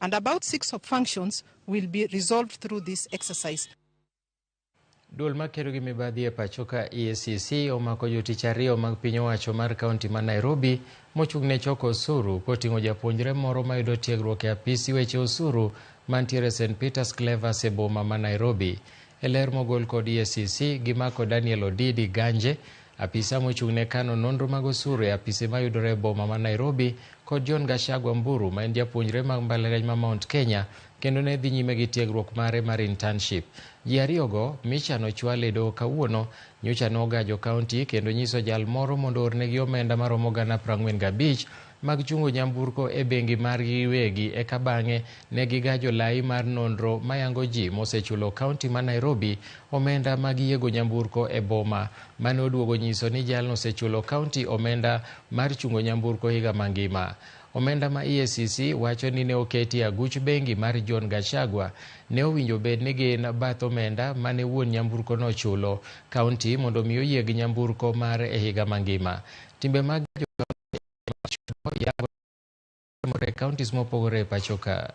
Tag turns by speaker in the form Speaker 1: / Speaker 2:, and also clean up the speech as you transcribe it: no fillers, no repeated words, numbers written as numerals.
Speaker 1: And about 6 functions will be resolved through this exercise.
Speaker 2: Duol makero gi mibadhi e pacho ka EACC omako jotich ariyo mag piny owacho mar kaonti ma Nairobi mochung'ne choko osuru koting'o japuonjre moro mayudo tiegruok e apisi weche osuru mantiere St. Peter's Clevers e boma ma Nairobi. E ler mogol kod EACC gimako Daniel Odidi Ganje, apisa mochung'ne kano nonro mag osuru e apise mayudore e boma ma Nairobi, kod John Gachagua Mburu ma en japuonjre mag mbalariany ma Mount Kenya kendo ne dhi nyime gi tiegruok mare mar internship. Ji ariyogo michano chwal e doho kawuono nyocha nogajo kaonti kendo nyiso jal moro mondo ornegi omenda maromo gana 45 mag chungo nyamburko e bengi margi giwegi, eka bang'e ne gigajo lai mar nonro mayango ji mosechulo kaonti ma Nairobi omenda mag yiego nyamburko e boma, mane oduogo nyiso ni jalno osechulo kaonti omenda mar chungo nyamburko higa mangima. Omenda ma EACC wacho ni ne oketi e aguch bengi mar John Gachagua ne owinjo bed ni gin bath omenda mane wuon nyamburko no chulo kaonti mondo mi oyieg nyamburko mare e higa mangima. Timbe mag kaontis mopogore e pacho ka.